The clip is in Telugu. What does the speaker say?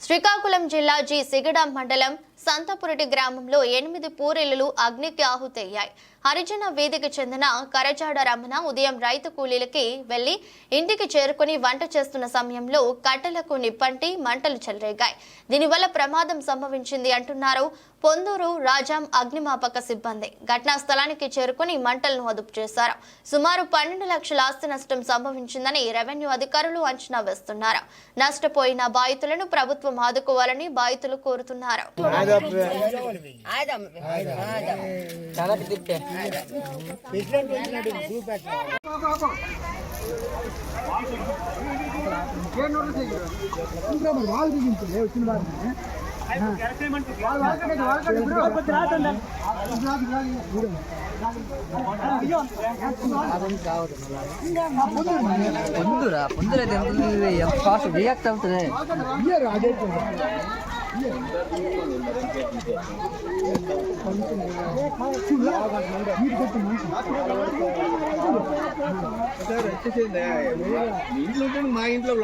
శ్రీకాకుళం జిల్లా జి సిగడాం మండలం సంతపురటి గ్రామంలో 8 పూరిళ్లు అగ్నికి ఆహుతయ్యాయి. హరిజన వీధికి చెందిన కరజాడ రమణ ఉదయం రైతు కూలీలకి వెళ్లి ఇంటికి చేరుకుని వంట చేస్తున్న సమయంలో కట్టెలకు నిప్పంటి మంటలు చెలరేగాయి. దీనివల్ల ప్రమాదం సంభవించింది అంటున్నారు పొందూరు రాజాం అగ్నిమాపక సిబ్బంది. ఘటనా స్థలానికి చేరుకుని మంటలను అదుపు చేశారు. సుమారు 12 లక్షల ఆస్తి నష్టం సంభవించిందని రెవెన్యూ అధికారులు అంచనా వేస్తున్నారు. నష్టపోయిన బాధితులను ప్రభుత్వం ఆదుకోవాలని బాధితులు కోరుతున్నారు. రియాక్ట్ అవుతుంది. మా ఇంట్లో